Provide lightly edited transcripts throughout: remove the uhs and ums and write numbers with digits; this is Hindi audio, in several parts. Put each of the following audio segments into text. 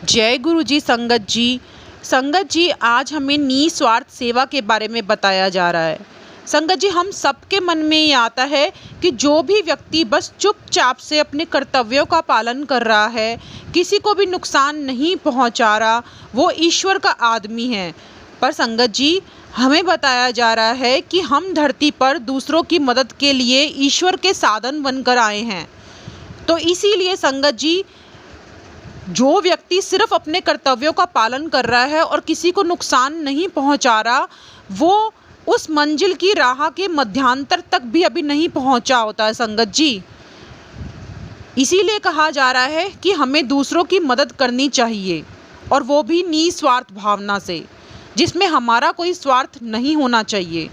जय गुरु जी। संगत जी आज हमें निस्वार्थ सेवा के बारे में बताया जा रहा है। संगत जी, हम सबके मन में ये आता है कि जो भी व्यक्ति बस चुपचाप से अपने कर्तव्यों का पालन कर रहा है, किसी को भी नुकसान नहीं पहुंचा रहा, वो ईश्वर का आदमी है। पर संगत जी, हमें बताया जा रहा है कि हम धरती पर दूसरों की मदद के लिए ईश्वर के साधन बनकर आए हैं। तो इसीलिए संगत जी, जो व्यक्ति सिर्फ अपने कर्तव्यों का पालन कर रहा है और किसी को नुकसान नहीं पहुंचा रहा, वो उस मंजिल की राह के मध्यांतर तक भी अभी नहीं पहुंचा होता है संगत जी। इसीलिए कहा जा रहा है कि हमें दूसरों की मदद करनी चाहिए, और वो भी निस्वार्थ भावना से, जिसमें हमारा कोई स्वार्थ नहीं होना चाहिए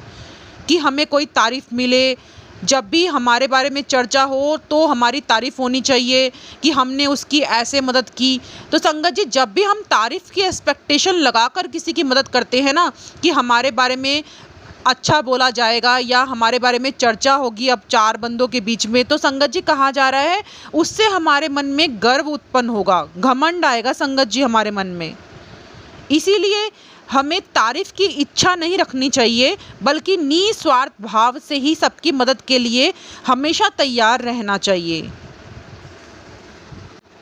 कि हमें कोई तारीफ़ मिले। जब भी हमारे बारे में चर्चा हो तो हमारी तारीफ़ होनी चाहिए कि हमने उसकी ऐसे मदद की। तो संगत जी, जब भी हम तारीफ़ की एक्सपेक्टेशन लगाकर किसी की मदद करते हैं ना, कि हमारे बारे में अच्छा बोला जाएगा या हमारे बारे में चर्चा होगी अब चार बंदों के बीच में, तो संगत जी कहा जा रहा है उससे हमारे मन में गर्व उत्पन्न होगा, घमंड आएगा संगत जी हमारे मन में। इसीलिए हमें तारीफ़ की इच्छा नहीं रखनी चाहिए, बल्कि निस्वार्थ भाव से ही सबकी मदद के लिए हमेशा तैयार रहना चाहिए।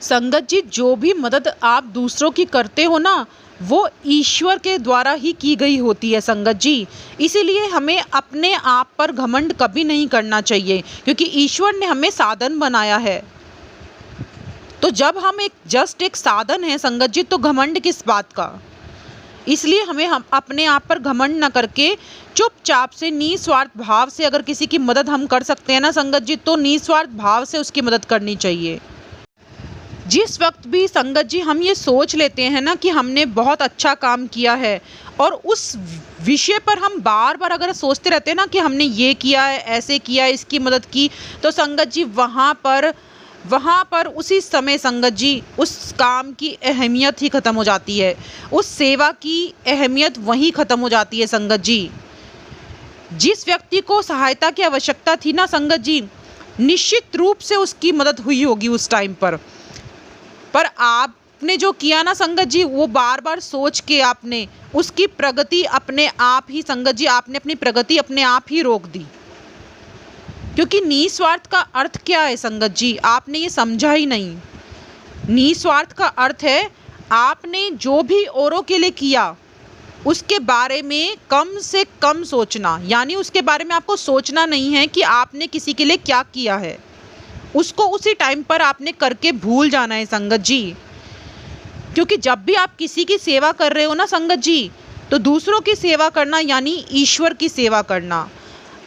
संगत जी, जो भी मदद आप दूसरों की करते हो ना, वो ईश्वर के द्वारा ही की गई होती है संगत जी। इसीलिए हमें अपने आप पर घमंड कभी नहीं करना चाहिए, क्योंकि ईश्वर ने हमें साधन बनाया है। तो जब हम एक साधन है संगत जी, तो घमंड किस बात का। इसलिए हम अपने आप पर घमंड न करके चुपचाप से निस्वार्थ भाव से अगर किसी की मदद हम कर सकते हैं ना संगत जी, तो निस्वार्थ भाव से उसकी मदद करनी चाहिए। जिस वक्त भी संगत जी हम ये सोच लेते हैं ना कि हमने बहुत अच्छा काम किया है, और उस विषय पर हम बार बार अगर सोचते रहते हैं ना कि हमने ये किया है, ऐसे किया है, इसकी मदद की, तो संगत जी वहाँ पर उसी समय संगत जी उस काम की अहमियत ही ख़त्म हो जाती है, उस सेवा की अहमियत वहीं ख़त्म हो जाती है संगत जी। जिस व्यक्ति को सहायता की आवश्यकता थी ना संगत जी, निश्चित रूप से उसकी मदद हुई होगी उस टाइम पर आपने जो किया ना संगत जी, वो बार बार सोच के आपने उसकी प्रगति अपने आप ही संगत जी, आपने अपनी प्रगति अपने आप ही रोक दी। क्योंकि निस्वार्थ का अर्थ क्या है संगत जी, आपने ये समझा ही नहीं। निस्वार्थ का अर्थ है आपने जो भी औरों के लिए किया उसके बारे में कम से कम सोचना, यानी उसके बारे में आपको सोचना नहीं है कि आपने किसी के लिए क्या किया है, उसको उसी टाइम पर आपने करके भूल जाना है संगत जी। क्योंकि जब भी आप किसी की सेवा कर रहे हो ना संगत जी, तो दूसरों की सेवा करना यानी ईश्वर की सेवा करना।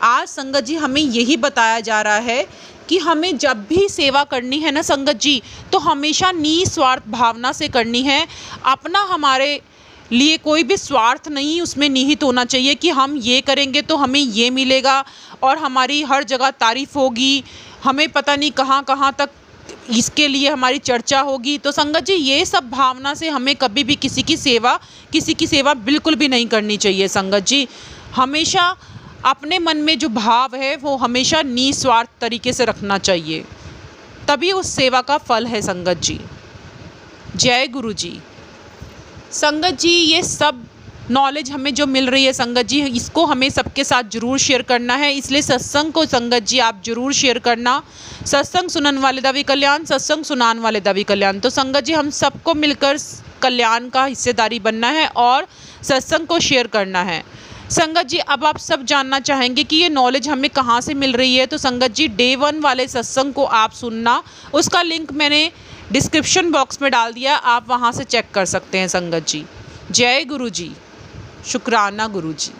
आज संगत जी हमें यही बताया जा रहा है कि हमें जब भी सेवा करनी है ना संगत जी, तो हमेशा निस्वार्थ भावना से करनी है। अपना हमारे लिए कोई भी स्वार्थ नहीं उसमें निहित होना चाहिए कि हम ये करेंगे तो हमें ये मिलेगा और हमारी हर जगह तारीफ़ होगी, हमें पता नहीं कहाँ कहाँ तक इसके लिए हमारी चर्चा होगी। तो संगत जी, ये सब भावना से हमें कभी भी किसी की सेवा बिल्कुल भी नहीं करनी चाहिए संगत जी। हमेशा अपने मन में जो भाव है वो हमेशा निस्वार्थ तरीके से रखना चाहिए, तभी उस सेवा का फल है संगत जी। जय गुरु जी। संगत जी, ये सब नॉलेज हमें जो मिल रही है संगत जी, इसको हमें सबके साथ ज़रूर शेयर करना है। इसलिए सत्संग को संगत जी आप ज़रूर शेयर करना। सत्संग सुनन वाले दा भी कल्याण, सत्संग सुनान वाले दा भी कल्याण। तो संगत जी, हम सबको मिलकर कल्याण का हिस्सेदारी बनना है और सत्संग को शेयर करना है। संगत जी, अब आप सब जानना चाहेंगे कि ये नॉलेज हमें कहाँ से मिल रही है, तो संगत जी डे 1 वाले सत्संग को आप सुनना, उसका लिंक मैंने डिस्क्रिप्शन बॉक्स में डाल दिया, आप वहाँ से चेक कर सकते हैं संगत जी। जय गुरु जी। शुक्राना गुरु जी।